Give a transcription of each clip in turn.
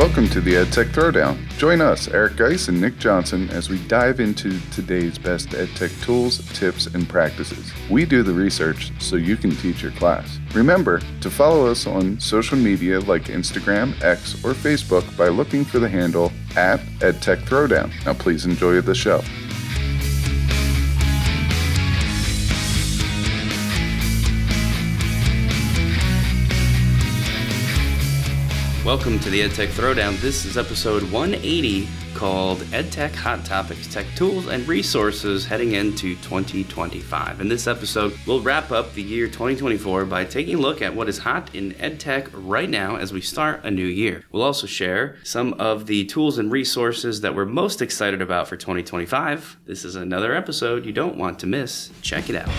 Welcome to the EdTech Throwdown. Join us, Eric Guise and Nick Johnson, as we dive into today's best EdTech tools, tips, and practices. We do the research so you can teach your class. Remember to follow us on social media like Instagram, X, or Facebook by looking for the handle @EdTech Throwdown. Now please enjoy the show. Welcome to the EdTech Throwdown. This is episode 180 called EdTech Hot Topics, Tech Tools and Resources Heading into 2025. In this episode, we'll wrap up the year 2024 by taking a look at what is hot in EdTech right now as we start a new year. We'll also share some of the tools and resources that we're most excited about for 2025. This is another episode you don't want to miss. Check it out.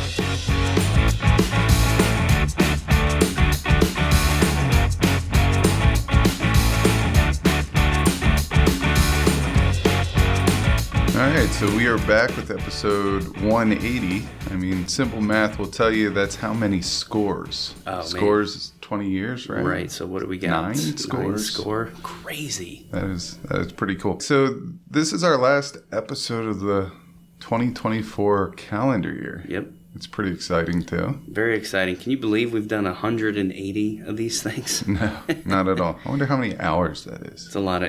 All right, so we are back with episode 180. I mean, simple math will tell you that's how many scores. Scores is 20 years, right? Right, so what do we got? Nine scores. Crazy. That is pretty cool. So this is our last episode of the 2024 calendar year. Yep. It's pretty exciting, too. Very exciting. Can you believe we've done 180 of these things? No, not at all. I wonder how many hours that is. It's a lot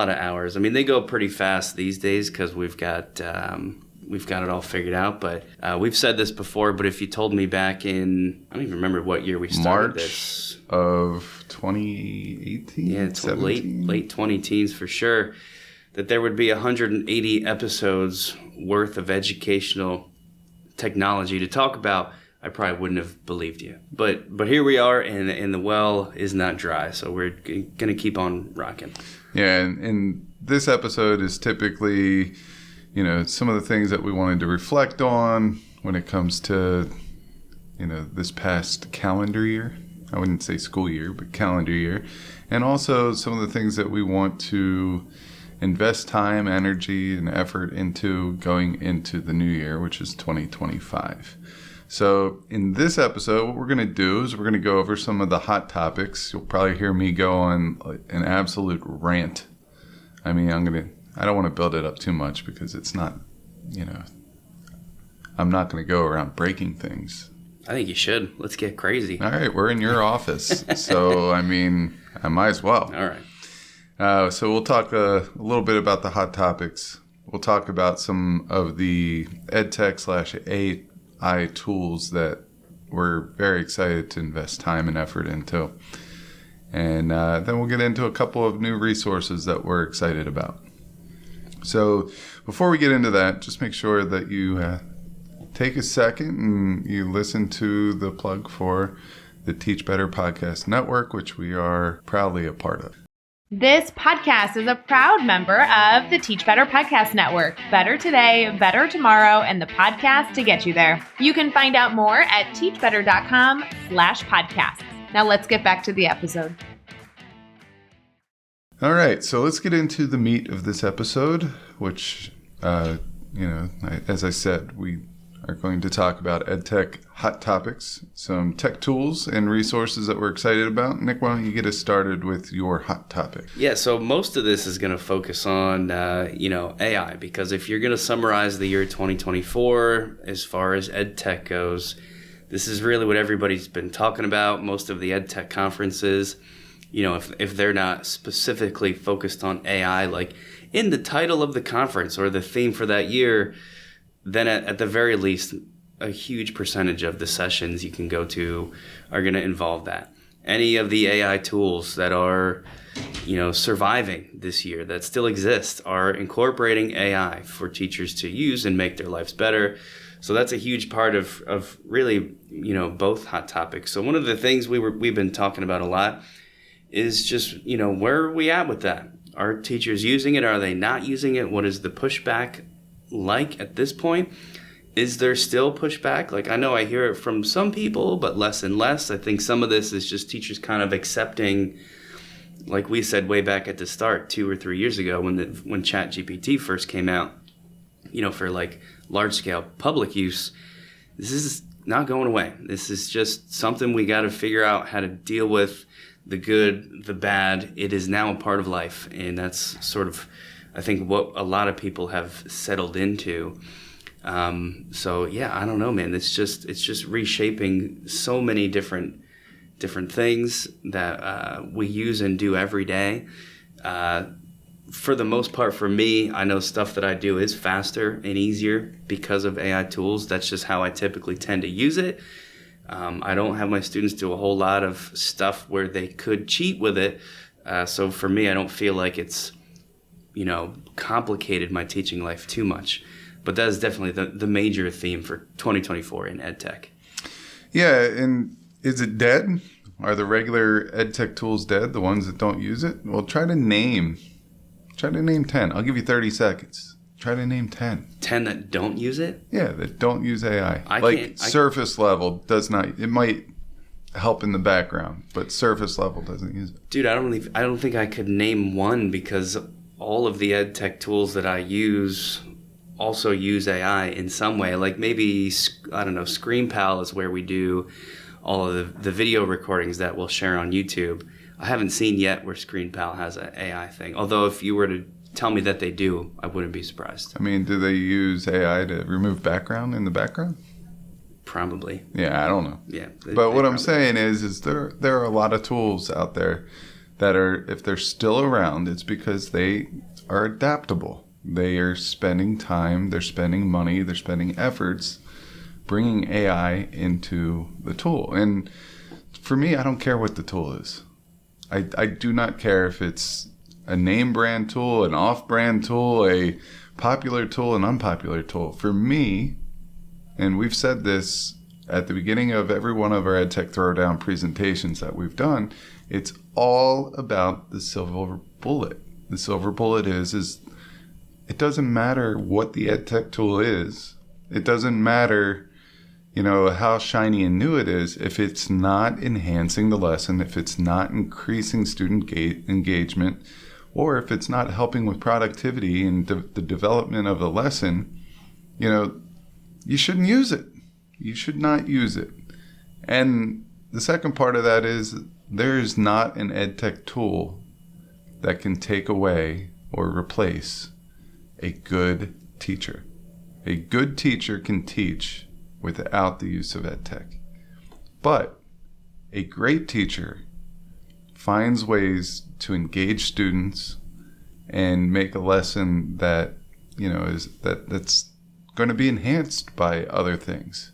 of hours. I mean, they go pretty fast these days because we've got it all figured out. But we've said this before. But if you told me back in, I don't even remember what year we started this. March of 2018. Yeah, it's late 20-teens for sure. That there would be 180 episodes worth of educational technology to talk about, I probably wouldn't have believed you. But here we are, and the well is not dry, so we're going to keep on rocking. Yeah, and this episode is typically, some of the things that we wanted to reflect on when it comes to, this past calendar year. I wouldn't say school year, but calendar year. And also some of the things that we want to invest time, energy, and effort into going into the new year, which is 2025. So in this episode, what we're going to do is we're going to go over some of the hot topics. You'll probably hear me go on an absolute rant. I mean, I don't want to build it up too much because it's not, I'm not going to go around breaking things. I think you should. Let's get crazy. All right, we're in your office. So, I mean, I might as well. All right. So we'll talk a little bit about the hot topics. We'll talk about some of the EdTech/AI tools that we're very excited to invest time and effort into. And then we'll get into a couple of new resources that we're excited about. So before we get into that, just make sure that you take a second and you listen to the plug for the Teach Better Podcast Network, which we are proudly a part of. This podcast is a proud member of the Teach Better Podcast Network. Better today, better tomorrow, and the podcast to get you there. You can find out more at teachbetter.com/podcasts. Now let's get back to the episode. All right, so let's get into the meat of this episode, which, as I said, we are going to talk about EdTech Hot Topics, some tech tools and resources that we're excited about. Nick, why don't you get us started with your hot topic? Yeah, so most of this is going to focus on, AI, because if you're going to summarize the year 2024 as far as EdTech goes, this is really what everybody's been talking about. Most of the EdTech conferences, if they're not specifically focused on AI, like in the title of the conference or the theme for that year, then at the very least, a huge percentage of the sessions you can go to are going to involve that. Any of the AI tools that are, surviving this year, that still exist, are incorporating AI for teachers to use and make their lives better. So that's a huge part of really, both hot topics. So one of the things we've been talking about a lot is just, where are we at with that? Are teachers using it? Are they not using it? What is the pushback like at this point? Is there still pushback? Like, I know I hear it from some people, but less and less. I think some of this is just teachers kind of accepting, like we said way back at the start 2 or 3 years ago when ChatGPT first came out, for like large scale public use. This is not going away. This is just something we got to figure out how to deal with. the good, the bad. It is now a part of life, and that's sort of, I think, what a lot of people have settled into. So yeah, I don't know, man. It's just reshaping so many different things that we use and do every day. For the most part, for me, I know stuff that I do is faster and easier because of AI tools. That's just how I typically tend to use it. I don't have my students do a whole lot of stuff where they could cheat with it. So for me, I don't feel like it's, complicated my teaching life too much. But that is definitely the major theme for 2024 in EdTech. Yeah, and is it dead? Are the regular EdTech tools dead, the ones that don't use it? Well, try to name 10. I'll give you 30 seconds. Try to name 10. 10 that don't use it? Yeah, that don't use AI. Can't. Surface level does not. It might help in the background, but surface level doesn't use it. Dude, I don't think I could name one, because all of the EdTech tools that I use also use AI in some way. Like maybe, I don't know, ScreenPal is where we do all of the video recordings that we'll share on YouTube. I haven't seen yet where ScreenPal has an AI thing. Although if you were to tell me that they do, I wouldn't be surprised. I mean, do they use AI to remove background in the background? Probably. Yeah, I don't know. Yeah. But what I'm saying is there are a lot of tools out there that are, if they're still around, it's because they are adaptable. They are spending time, they're spending money, they're spending efforts bringing AI into the tool. And for me, I don't care what the tool is. I do not care if it's a name brand tool, an off-brand tool, a popular tool, an unpopular tool. For me, and we've said this at the beginning of every one of our EdTech Throwdown presentations that we've done, it's all about the silver bullet. The silver bullet is it doesn't matter what the EdTech tool is. It doesn't matter how shiny and new it is, if it's not enhancing the lesson, if it's not increasing student engagement, or if it's not helping with productivity and the development of the lesson, you shouldn't use it. You should not use it. And the second part of that is there is not an EdTech tool that can take away or replace a good teacher. A good teacher can teach without the use of EdTech. But a great teacher finds ways to engage students and make a lesson that, that's going to be enhanced by other things.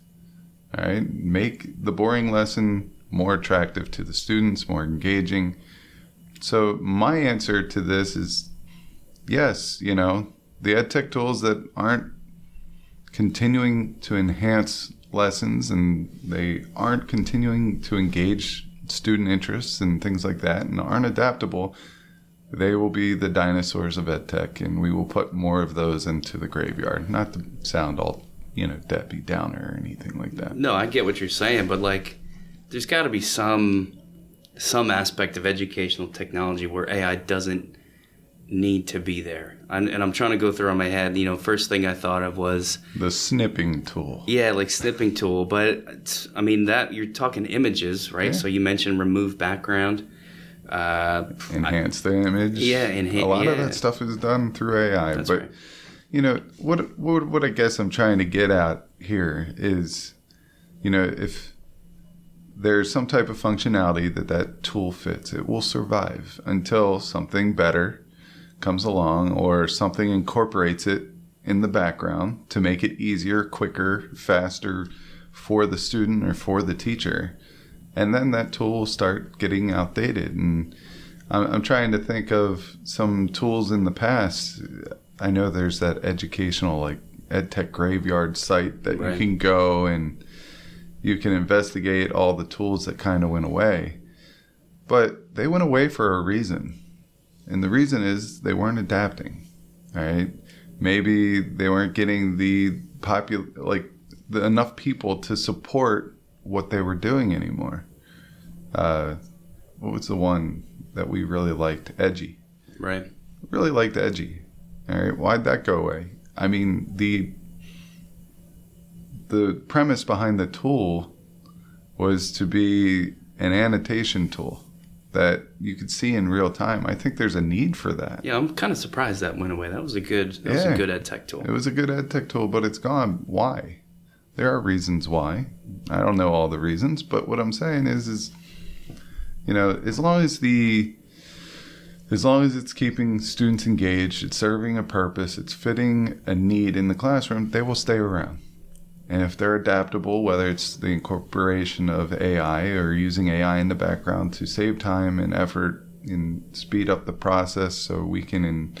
All right? Make the boring lesson more attractive to the students, more engaging. So my answer to this is yes, the EdTech tools that aren't continuing to enhance lessons and they aren't continuing to engage student interests and things like that and aren't adaptable, they will be the dinosaurs of EdTech, and we will put more of those into the graveyard. Not to sound all, Debbie Downer or anything like that. No, I get what you're saying, but there's got to be some aspect of educational technology where AI doesn't need to be there. And I'm trying to go through on my head, first thing I thought of was the snipping tool. Yeah, like snipping tool. But that you're talking images, right? Yeah. So you mentioned remove background. Enhance the image. Yeah, a lot of that stuff is done through AI. That's but right. What I guess I'm trying to get at here is, if there's some type of functionality that tool fits, it will survive until something better comes along or something incorporates it in the background to make it easier, quicker, faster for the student or for the teacher. And then that tool will start getting outdated. And I'm trying to think of some tools in the past. I know there's that educational, EdTech graveyard site that right. You can go and you can investigate all the tools that kind of went away. But they went away for a reason. And the reason is they weren't adapting, right? Maybe they weren't getting enough people to support what they were doing anymore. What was the one that we really liked? Edgy. Right. Really liked Edgy. All right. Why'd that go away? I mean, the premise behind the tool was to be an annotation tool. that you could see in real time. I think there's a need for that. Yeah, I'm kind of surprised that went away. That was a good EdTech tool. It was a good EdTech tool, but it's gone. Why? There are reasons why. I don't know all the reasons, but what I'm saying is as long as it's keeping students engaged, it's serving a purpose, it's fitting a need in the classroom, they will stay around. And if they're adaptable, whether it's the incorporation of AI or using AI in the background to save time and effort and speed up the process so we can,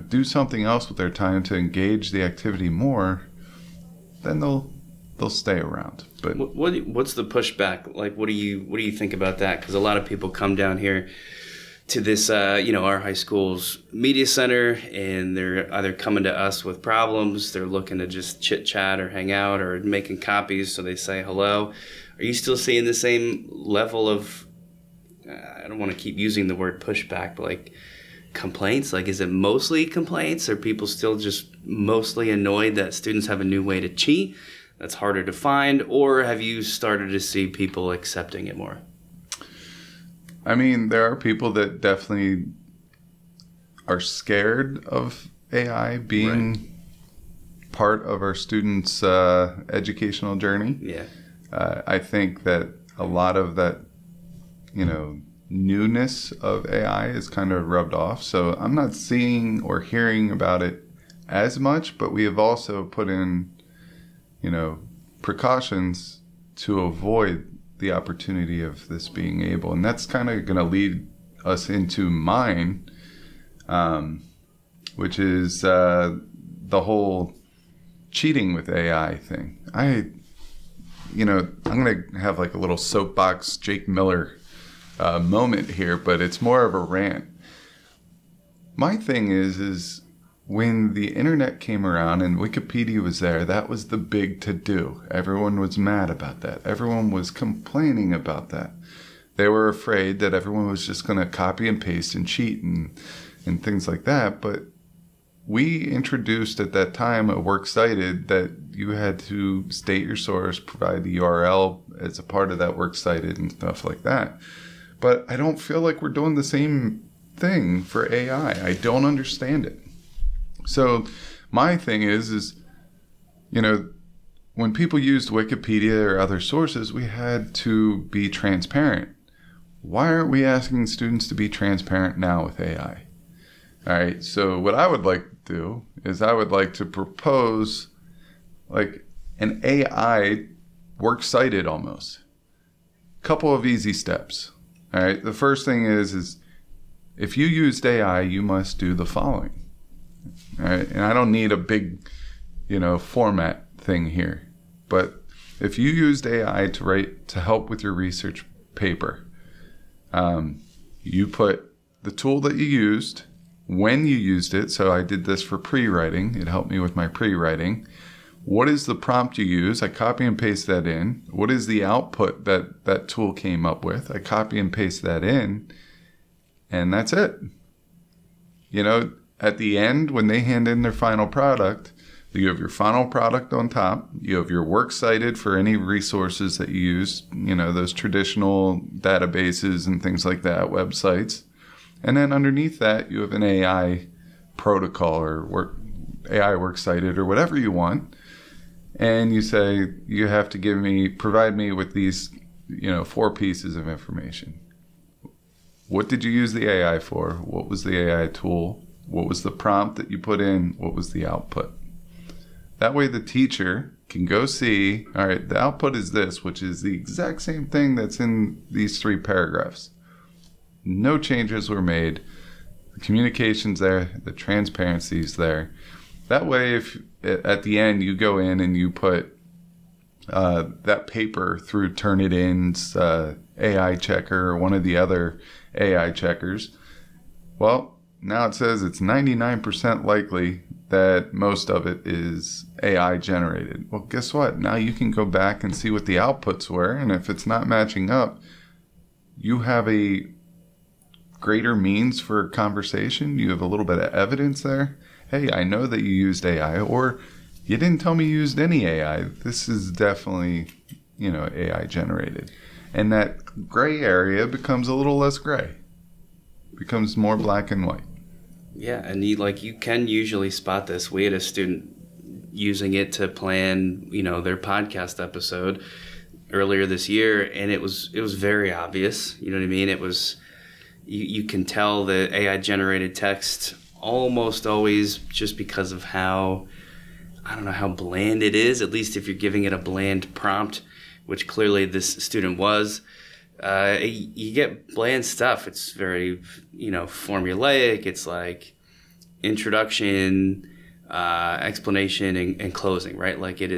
do something else with their time to engage the activity more, then they'll stay around. But what's the pushback? Like, what do you think about that? Because a lot of people come down here to this, our high school's media center, and they're either coming to us with problems, they're looking to just chit chat or hang out or making copies, so they say hello. Are you still seeing the same level of, I don't want to keep using the word pushback, but like complaints? Like, is it mostly complaints? Are people still just mostly annoyed that students have a new way to cheat that's harder to find? Or have you started to see people accepting it more? I mean, there are people that definitely are scared of AI being part of our students' educational journey. Yeah. I think that a lot of that, newness of AI is kind of rubbed off. So I'm not seeing or hearing about it as much, but we have also put in, precautions to avoid the opportunity of this being able. And that's kind of going to lead us into mine, which is the whole cheating with AI thing. I'm going to have like a little soapbox Jake Miller moment here, but it's more of a rant. My thing is when the internet came around and Wikipedia was there, that was the big to-do. Everyone was mad about that. Everyone was complaining about that. They were afraid that everyone was just going to copy and paste and cheat and things like that. But we introduced at that time a works cited that you had to state your source, provide the URL as a part of that works cited and stuff like that. But I don't feel like we're doing the same thing for AI. I don't understand it. So my thing is, when people used Wikipedia or other sources, we had to be transparent. Why aren't we asking students to be transparent now with AI? All right, so what I would like to do is I would like to propose like an AI works cited almost. Couple of easy steps. All right, the first thing is if you used AI, you must do the following. All right, and I don't need a big, format thing here. But if you used AI to help with your research paper, you put the tool that you used, when you used it. So I did this for pre-writing. It helped me with my pre-writing. What is the prompt you use? I copy and paste that in. What is the output that tool came up with? I copy and paste that in. And that's it. At the end, when they hand in their final product, you have your final product on top. You have your works cited for any resources that you use, those traditional databases and things like that, websites. And then underneath that, you have an AI protocol or AI works cited or whatever you want. And you say, you have to provide me with these, 4 pieces of information. What did you use the AI for? What was the AI tool? What was the prompt that you put in? What was the output? That way the teacher can go see, all right, the output is this, which is the exact same thing that's in these 3 paragraphs. No changes were made. The communication's there. The transparency's there. That way, if at the end you go in and you put that paper through Turnitin's AI checker or one of the other AI checkers, well, now it says it's 99% likely that most of it is AI generated. Well, guess what? Now you can go back and see what the outputs were, and if it's not matching up, you have a greater means for conversation. You have a little bit of evidence there. Hey, I know that you used AI, or you didn't tell me you used any AI. This is definitely, AI generated. And that gray area becomes a little less gray. Becomes more black and white. Yeah, and you can usually spot this. We had a student using it to plan, their podcast episode earlier this year, and it was very obvious. You know what I mean? It was you can tell the AI generated text almost always, just because of how, I don't know, how bland it is, at least if you're giving it a bland prompt, which clearly this student was. You get bland stuff. It's very, formulaic. It's like introduction, explanation, and closing, right? Like it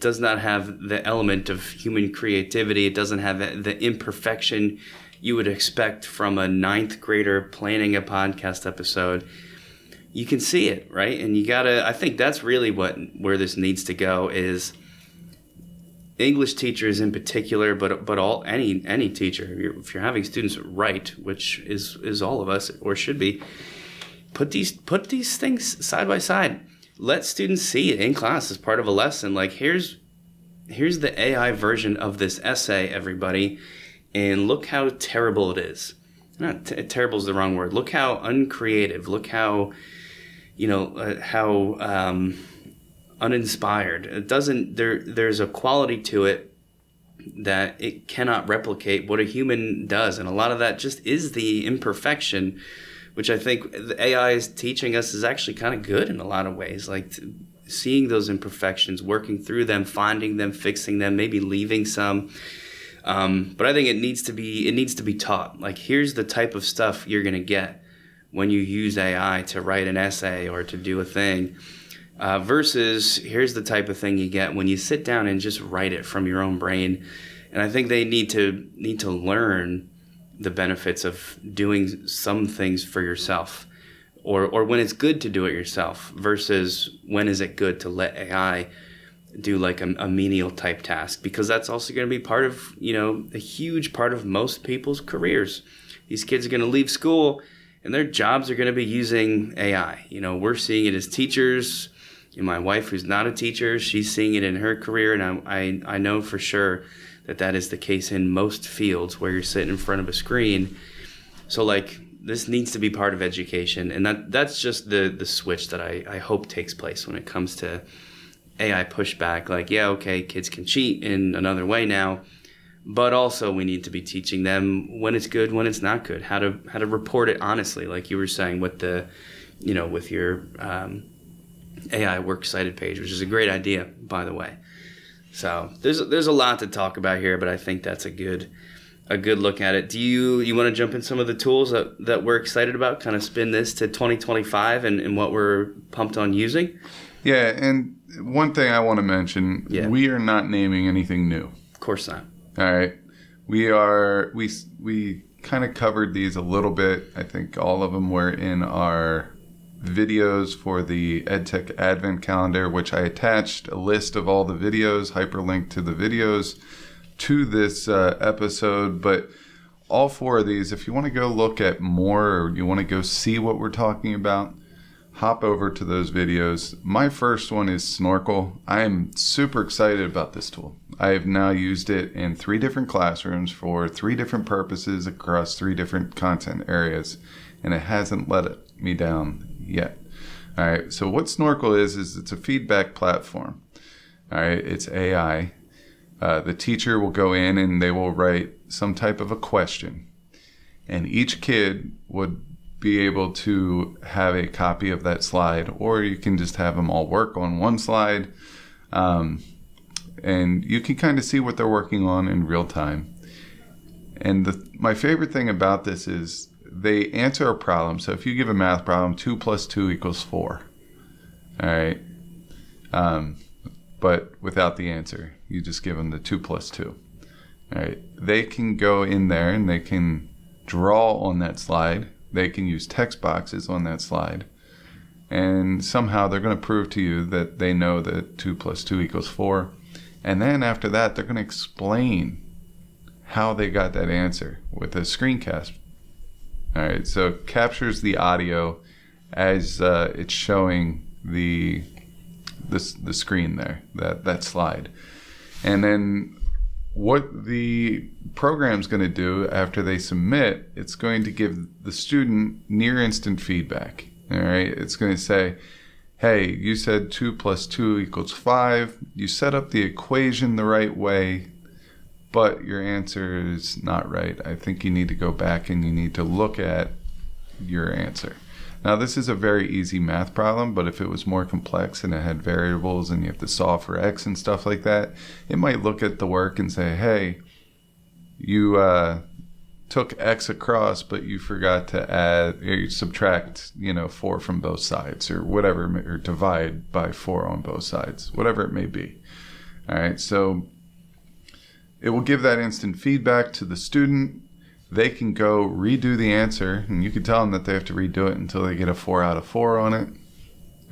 does not have the element of human creativity. It doesn't have the imperfection you would expect from a 9th grader planning a podcast episode. You can see it, right? And I think that's really where this needs to go, is English teachers in particular, but any teacher. If you're having students write, which is all of us, or should be, put these things side by side. Let students see it in class as part of a lesson. Like, here's the AI version of this essay, everybody, and look how terrible it is. Not terrible is the wrong word. Look how uncreative. Look how uninspired. It doesn't. There's a quality to it that it cannot replicate what a human does, and a lot of that just is the imperfection, which I think the AI is teaching us is actually kind of good in a lot of ways. Like seeing those imperfections, working through them, finding them, fixing them, maybe leaving some. But I think it needs to be taught. Like, here's the type of stuff you're going to get when you use AI to write an essay or to do a thing, versus here's the type of thing you get when you sit down and just write it from your own brain. And I think they need to learn the benefits of doing some things for yourself, or when it's good to do it yourself, versus when is it good to let AI do like a menial type task, because that's also going to be part of, a huge part of most people's careers. These kids are going to leave school and their jobs are going to be using AI. We're seeing it as teachers. And my wife, who's not a teacher, she's seeing it in her career. And I know for sure that is the case in most fields where you're sitting in front of a screen. So like, this needs to be part of education. And that's just the switch that I hope takes place when it comes to AI pushback. Like, yeah, okay, kids can cheat in another way now, but also we need to be teaching them when it's good, when it's not good, how to report it honestly, like you were saying with with your AI works cited page, which is a great idea, by the way. So there's a lot to talk about here, but I think that's a good look at it. Do you want to jump in some of the tools that we're excited about, kind of spin this to 2025 and what we're pumped on using? Yeah, and one thing I want to mention, we are not naming anything new. Of course not. All right. We kind of covered these a little bit. I think all of them were in our videos for the EdTech Advent Calendar, which I attached a list of all the videos, hyperlinked to the videos to this episode. But all 4 of these, if you want to go look at more, or you want to go see what we're talking about, hop over to those videos. My first one is Snorkel. I am super excited about this tool. I have now used it in 3 different classrooms for 3 different purposes across 3 different content areas, and it hasn't let me down yet. All right, so what Snorkel is it's a feedback platform. All right, it's AI. The teacher will go in and they will write some type of a question, and each kid would be able to have a copy of that slide, or you can just have them all work on one slide, and you can kind of see what they're working on in real time. And my favorite thing about this is they answer a problem. So if you give a math problem, 2 + 2 = 4. All right, but without the answer, you just give them the 2 + 2. All right, they can go in there and they can draw on that slide. They can use text boxes on that slide, and somehow they're going to prove to you that they know that 2 + 2 = 4. And then after that, they're going to explain how they got that answer with a screencast. All right, so it captures the audio as it's showing the screen there, that slide. And then what the program's going to do after they submit, it's going to give the student near instant feedback. All right. It's going to say, hey, you said 2 + 2 = 5. You set up the equation the right way, but your answer is not right. I think you need to go back and you need to look at your answer. Now, this is a very easy math problem, but if it was more complex and it had variables and you have to solve for x and stuff like that, it might look at the work and say, hey, you took x across, but you forgot to add or you subtract 4 from both sides or whatever, or divide by 4 on both sides, whatever it may be. All right, so it will give that instant feedback to the student. They can go redo the answer, and you can tell them that they have to redo it until they get a 4 out of 4 on it.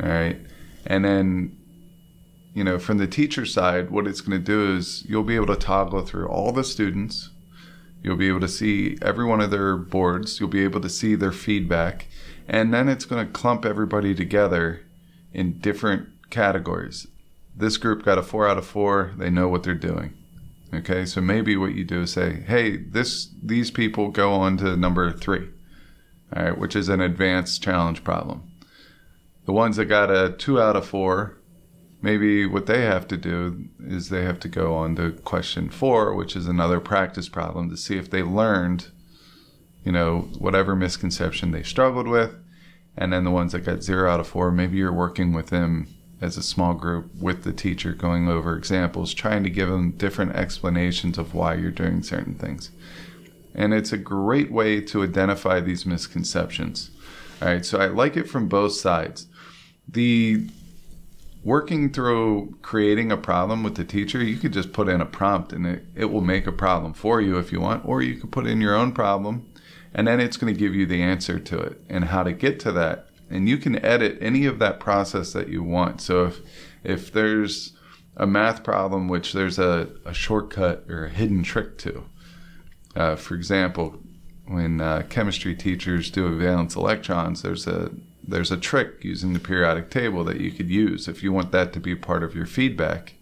All right, and then from the teacher side, what it's going to do is you'll be able to toggle through all the students. You'll be able to see every one of their boards. You'll be able to see their feedback. And then it's going to clump everybody together in different categories. This group got a 4 out of 4. They know what they're doing. Okay, so maybe what you do is say, hey, these people go on to number 3, all right, which is an advanced challenge problem. The ones that got a 2 out of 4, maybe what they have to do is they have to go on to question 4, which is another practice problem to see if they learned, whatever misconception they struggled with. And then the ones that got 0 out of 4, maybe you're working with them as a small group with the teacher, going over examples, trying to give them different explanations of why you're doing certain things. And it's a great way to identify these misconceptions. All right, so I like it from both sides. The working through creating a problem with the teacher, you could just put in a prompt and it will make a problem for you if you want, or you could put in your own problem and then it's going to give you the answer to it and how to get to that. And you can edit any of that process that you want. So if there's a math problem which there's a shortcut or a hidden trick to, for example, when chemistry teachers do valence electrons, there's a trick using the periodic table that you could use. If you want that to be part of your feedback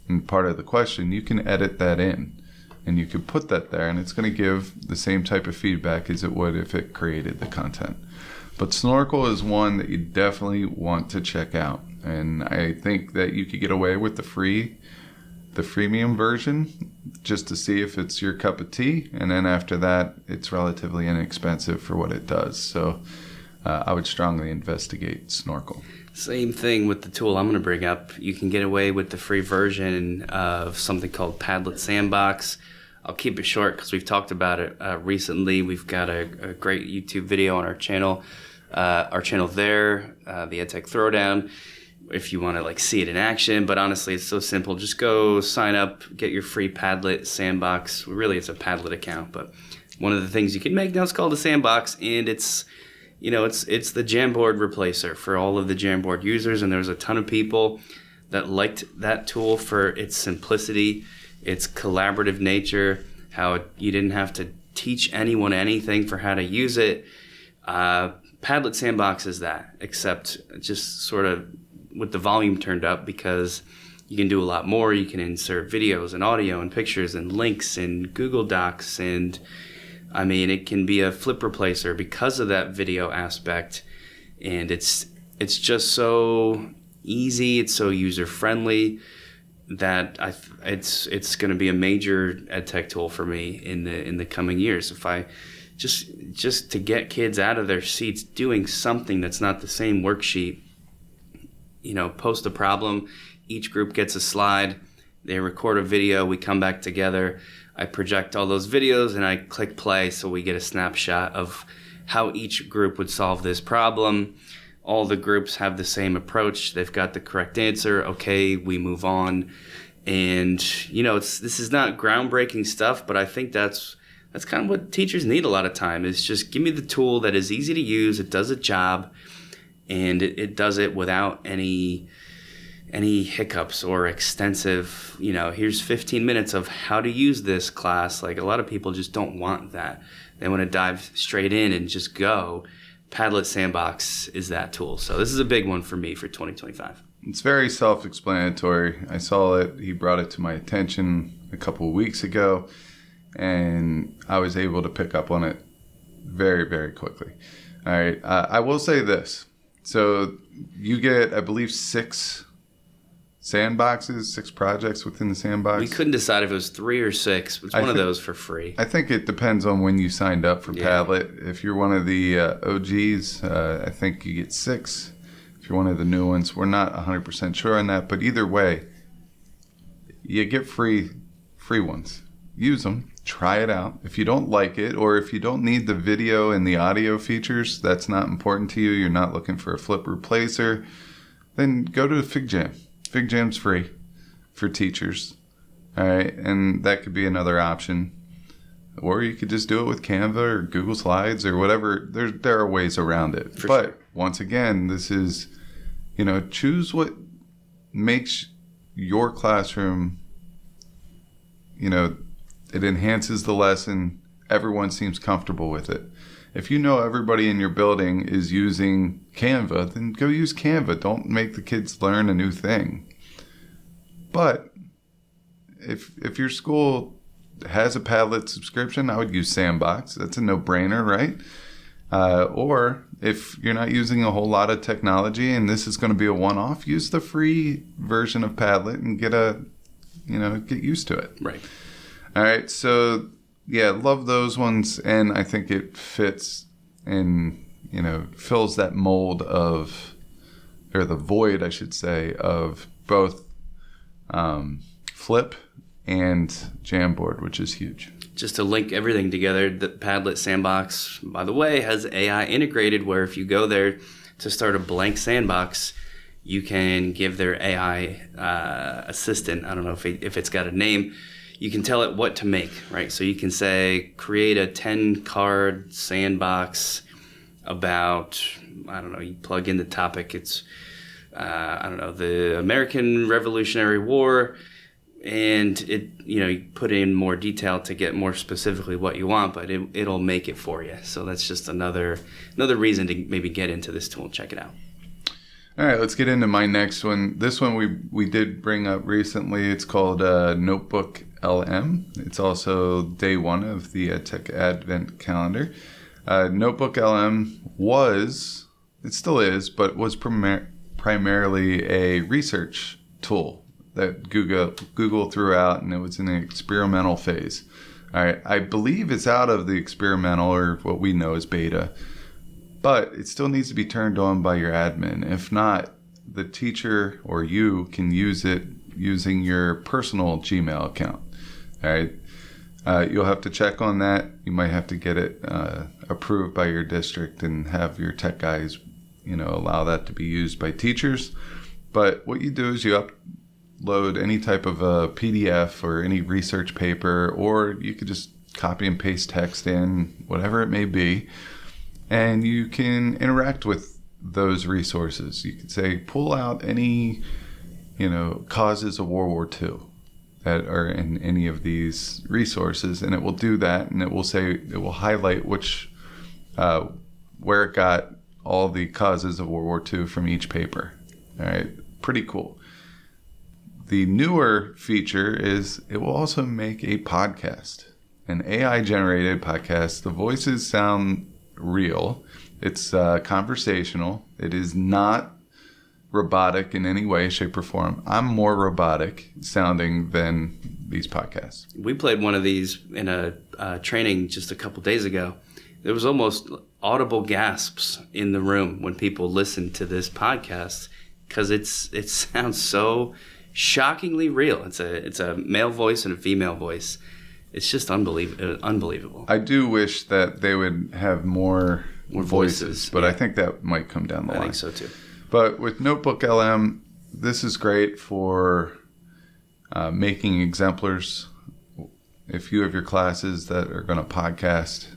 and part of the question, you can edit that in and you can put that there, and it's going to give the same type of feedback as it would if it created the content. But Snorkel is one that you definitely want to check out. And I think that you could get away with the freemium version just to see if it's your cup of tea. And then after that, it's relatively inexpensive for what it does. So I would strongly investigate Snorkel. Same thing with the tool I'm going to bring up. You can get away with the free version of something called Padlet Sandbox. I'll keep it short because we've talked about it recently. We've got a great YouTube video on our channel there, the EdTech Throwdown, if you want to see it in action. But honestly, it's so simple. Just go sign up, get your free Padlet Sandbox. Really, it's a Padlet account, but one of the things you can make now is called a Sandbox, and it's the Jamboard replacer for all of the Jamboard users. And there's a ton of people that liked that tool for its simplicity, its collaborative nature, how you didn't have to teach anyone anything for how to use it. Padlet Sandbox is that, except just sort of with the volume turned up, because you can do a lot more. You can insert videos and audio and pictures and links and Google Docs, and it can be a flip replacer because of that video aspect. And it's just so easy, it's so user friendly that it's going to be a major EdTech tool for me in the coming years. If I just to get kids out of their seats doing something that's not the same worksheet, post a problem, each group gets a slide, they record a video, we come back together, I project all those videos and I click play so we get a snapshot of how each group would solve this problem. All the groups have the same approach. They've got the correct answer. Okay, we move on. And, this is not groundbreaking stuff, but I think that's kind of what teachers need a lot of time, is just give me the tool that is easy to use, it does a job, and it does it without any hiccups or extensive, here's 15 minutes of how to use this class. A lot of people just don't want that. They want to dive straight in and just go. Padlet Sandbox is that tool. So this is a big one for me for 2025. It's very self-explanatory. I saw it. He brought it to my attention. a couple of weeks ago, and I was able to pick up on it very, very quickly. All right. I will say this. So you get, I believe, 6 sandboxes, 6 projects within the sandbox. We couldn't decide if it was 3 or 6. It's one of those for free. I think it depends on when you signed up for Padlet. If you're one of the OGs, I think you get 6. If you're one of the new ones, we're not 100% sure on that. But either way, you get free ones. Use them. Try it out. If you don't like it, or if you don't need the video and the audio features, that's not important to you, you're not looking for a flip replacer, then go to FigJam. FigJam's free for teachers. All right. And that could be another option. Or you could just do it with Canva or Google Slides or whatever. There are ways around it. But once again, this is, choose what makes your classroom, it enhances the lesson. Everyone seems comfortable with it. If you know everybody in your building is using Canva, then go use Canva. Don't make the kids learn a new thing. But if your school has a Padlet subscription, I would use Sandbox. That's a no-brainer, right? Or if you're not using a whole lot of technology and this is going to be a one-off, use the free version of Padlet and get used to it. Right. All right, so love those ones, and I think it fits and fills that mold of, or the void, I should say, of both Flip and Jamboard, which is huge. Just to link everything together, the Padlet Sandbox, by the way, has AI integrated where if you go there to start a blank sandbox, you can give their AI assistant, I don't know if it's got a name, you can tell it what to make, right? So you can say, create a 10-card sandbox about, I don't know, you plug in the topic, it's, the American Revolutionary War, and it, you put in more detail to get more specifically what you want, but it'll make it for you. So that's just another reason to maybe get into this tool and check it out. All right, let's get into my next one. This one we did bring up recently. It's called Notebook LM. It's also day 1 of the EdTech Advent Calendar. Notebook LM it still is, but was primarily a research tool that Google threw out, and it was in the experimental phase. All right, I believe it's out of the experimental, or what we know as beta, but it still needs to be turned on by your admin. If not, the teacher or you can use it using your personal Gmail account. All right, you'll have to check on that. You might have to get it approved by your district and have your tech guys, allow that to be used by teachers. But what you do is you upload any type of a PDF or any research paper, or you could just copy and paste text in, whatever it may be, and you can interact with those resources. You could say, pull out any, causes of World War II that are in any of these resources, and it will do that, and it will highlight where it got all the causes of World War II from each paper. All right, pretty cool. The newer feature is it will also make a podcast, an AI-generated podcast. The voices sound real. It's conversational. It is not robotic in any way, shape, or form. I'm more robotic sounding than these podcasts. We played one of these in a training just a couple days ago. There was almost audible gasps in the room when people listened to this podcast because it sounds so shockingly real. It's a male voice and a female voice. It's just unbelievable. I do wish that they would have more voices, but yeah. I think that might come down the line. I think so too. But with Notebook LM, this is great for making exemplars. If you have your classes that are going to podcast,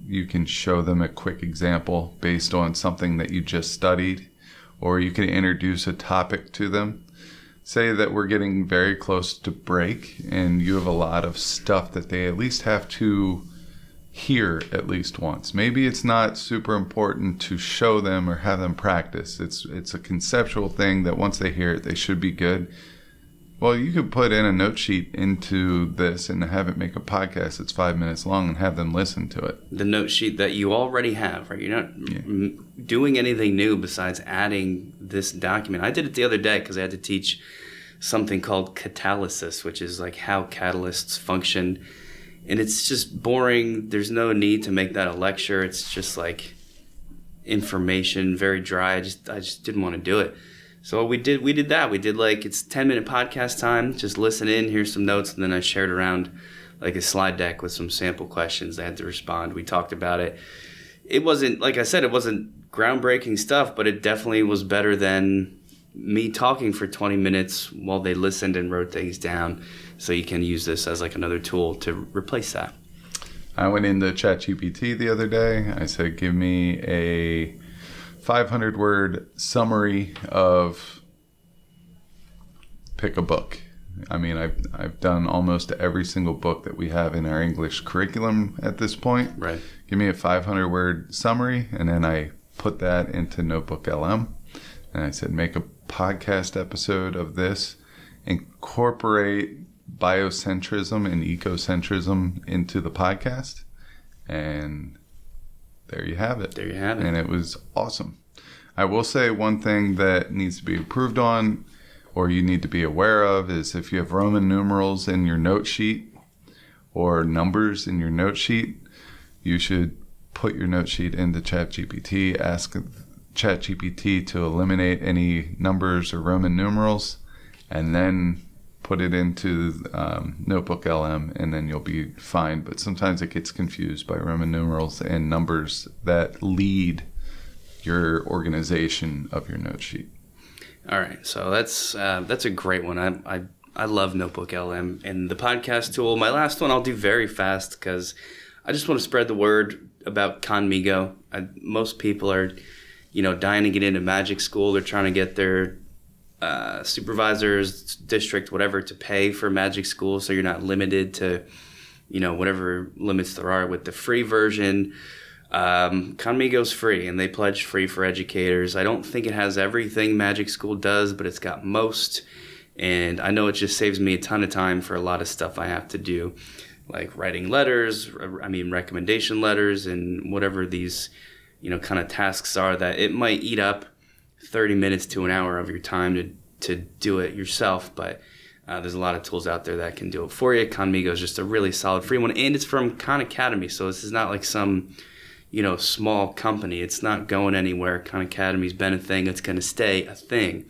you can show them a quick example based on something that you just studied, or you can introduce a topic to them. Say that we're getting very close to break and you have a lot of stuff that they at least have to hear at least once. Maybe it's not super important to show them or have them practice. It's a conceptual thing that once they hear it, they should be good. Well, you could put in a note sheet into this and have it make a podcast that's 5 minutes long and have them listen to it. The note sheet that you already have, right? You're not doing anything new besides adding this document. I did it the other day because I had to teach something called catalysis, which is like how catalysts function. And it's just boring. There's no need to make that a lecture. It's just like information, very dry. I just didn't want to do it. So we did that. We did like, it's 10-minute podcast time. Just listen in, here's some notes, and then I shared around like a slide deck with some sample questions. They had to respond. We talked about it. It wasn't, like I said, it wasn't groundbreaking stuff, but it definitely was better than me talking for 20 minutes while they listened and wrote things down. So you can use this as like another tool to replace that. I went into ChatGPT the other day. I said, give me a 500-word summary of pick a book. I mean, I've done almost every single book that we have in our English curriculum at this point. Right. Give me a 500-word summary, and then I put that into Notebook LM. And I said, make a podcast episode of this, incorporate biocentrism and ecocentrism into the podcast, and there you have it. There you have it. And it was awesome. I will say one thing that needs to be improved on, or you need to be aware of, is if you have Roman numerals in your note sheet or numbers in your note sheet, you should put your note sheet into ChatGPT, ask ChatGPT to eliminate any numbers or Roman numerals, and then put it into Notebook LM, and then you'll be fine. But sometimes it gets confused by Roman numerals and numbers that lead your organization of your note sheet. All right, so that's a great one. I love Notebook LM and the podcast tool. My last one I'll do very fast because I just want to spread the word about Conmigo. Most people are, dying to get into magic school. They're trying to get their supervisors, district, whatever, to pay for magic school, so you're not limited to, whatever limits there are with the free version. Conmigo's free, and they pledge free for educators. I don't think it has everything Magic School does, but it's got most, and I know it just saves me a ton of time for a lot of stuff I have to do, like writing letters, recommendation letters, and whatever these, kind of tasks are that it might eat up 30 minutes to an hour of your time to do it yourself, but there's a lot of tools out there that can do it for you. Conmigo is just a really solid free one, and it's from Khan Academy, so this is not like some small company. It's not going anywhere. Khan Academy's been a thing. It's going to stay a thing,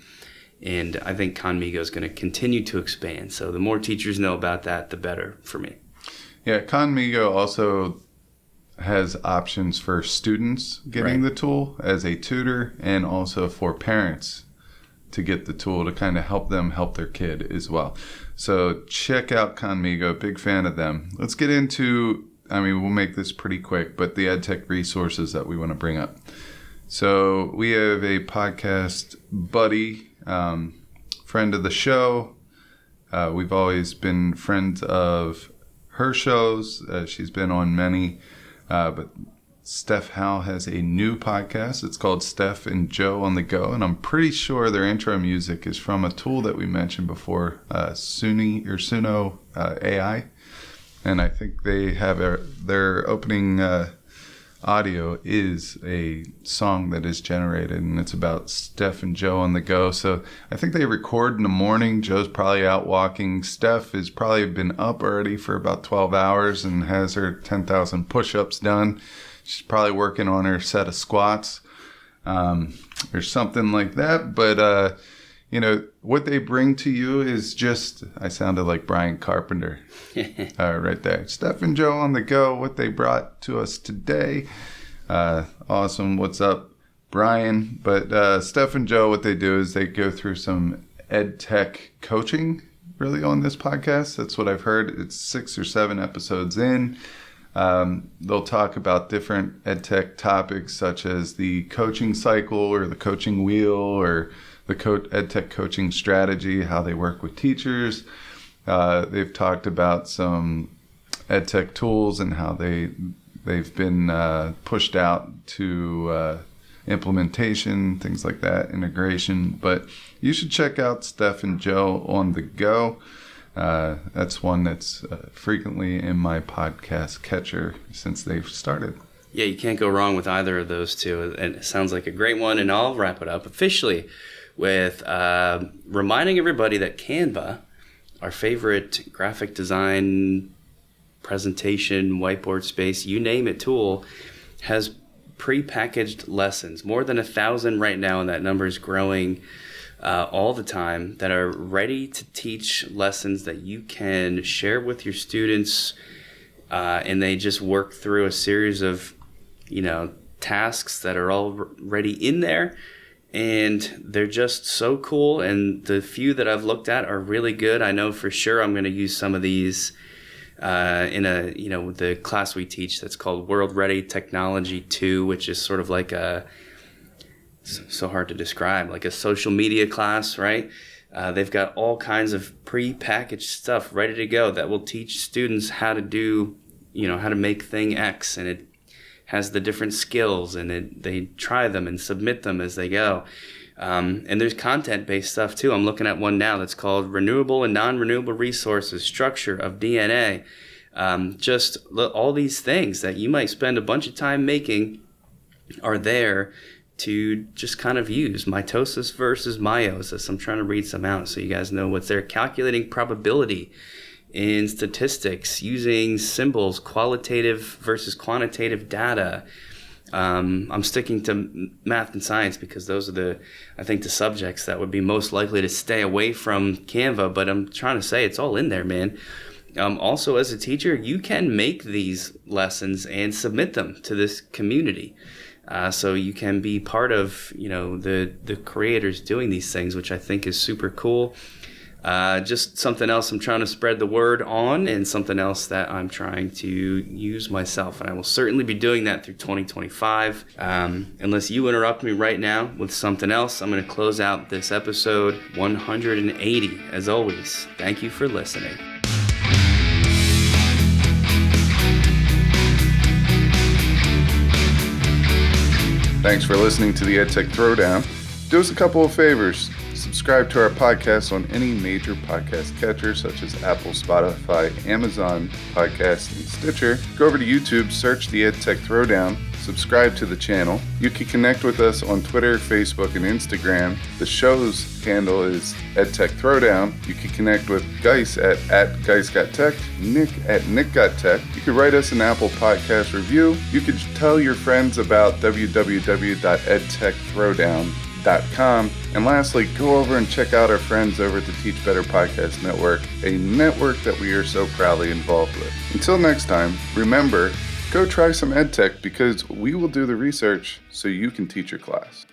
and I think Conmigo is going to continue to expand, so the more teachers know about that, the better for me. Yeah, Conmigo also has options for students getting the tool as a tutor, and also for parents to get the tool to kind of help them help their kid as well. So check out Conmigo. Big fan of them. Let's get into, we'll make this pretty quick, but the EdTech resources that we want to bring up. So we have a podcast buddy, friend of the show. We've always been friends of her shows. She's been on many. But Steph Howe has a new podcast. It's called Steph and Joe on the Go, and I'm pretty sure their intro music is from a tool that we mentioned before, Suno AI, and I think they have their opening audio is a song that is generated, and it's about Steph and Joe on the go. So I think they record in the morning. Joe's probably out walking. Steph has probably been up already for about 12 hours and has her 10,000 push-ups done. She's probably working on her set of squats or something like that. But, what they bring to you is just, I sounded like Brian Carpenter right there. Steph and Joe on the go, what they brought to us today. Awesome. What's up, Brian? But Steph and Joe, what they do is they go through some EdTech coaching really on this podcast. That's what I've heard. It's 6 or 7 episodes in. They'll talk about different EdTech topics such as the coaching cycle or the coaching wheel or the EdTech coaching strategy, how they work with teachers. They've talked about some EdTech tools and how they've been pushed out to implementation, things like that, integration. But you should check out Steph and Joe on the go. That's one that's frequently in my podcast catcher since they've started. Yeah, you can't go wrong with either of those two. And it sounds like a great one. And I'll wrap it up officially with reminding everybody that Canva, our favorite graphic design, presentation, whiteboard space, you name it tool, has pre-packaged lessons, more than 1,000 right now, and that number is growing all the time, that are ready to teach lessons that you can share with your students, and they just work through a series of, tasks that are already in there, and they're just so cool. And the few that I've looked at are really good. I know for sure I'm going to use some of these in the class we teach that's called World Ready Technology 2, which is sort of like so hard to describe, like a social media class, right? They've got all kinds of pre-packaged stuff ready to go that will teach students how to do, how to make thing X, and it has the different skills, and they try them and submit them as they go. And there's content-based stuff too. I'm looking at one now that's called Renewable and Non-Renewable Resources, Structure of DNA. Just all these things that you might spend a bunch of time making are there to just kind of use. Mitosis versus meiosis. I'm trying to read some out so you guys know what's there. Calculating probability in statistics, using symbols, qualitative versus quantitative data. I'm sticking to math and science because those are the subjects that would be most likely to stay away from Canva, but I'm trying to say it's all in there, man. Also, as a teacher, you can make these lessons and submit them to this community. So you can be part of, the creators doing these things, which I think is super cool. Just something else I'm trying to spread the word on, and something else that I'm trying to use myself. And I will certainly be doing that through 2025. Unless you interrupt me right now with something else, I'm going to close out this episode 180. As always, thank you for listening. Thanks for listening to the EdTech Throwdown. Do us a couple of favors. Subscribe to our podcast on any major podcast catcher such as Apple, Spotify, Amazon Podcasts, and Stitcher. Go over to YouTube, search the EdTech Throwdown, subscribe to the channel. You can connect with us on Twitter, Facebook, and Instagram. The show's handle is EdTech Throwdown. You can connect with Guise at Guise.tech, Nick at Nick.tech. You can write us an Apple Podcast review. You can tell your friends about www.edtechthrowdown.com. And lastly, go over and check out our friends over at the Teach Better Podcast Network, a network that we are so proudly involved with. Until next time, remember, go try some EdTech because we will do the research so you can teach your class.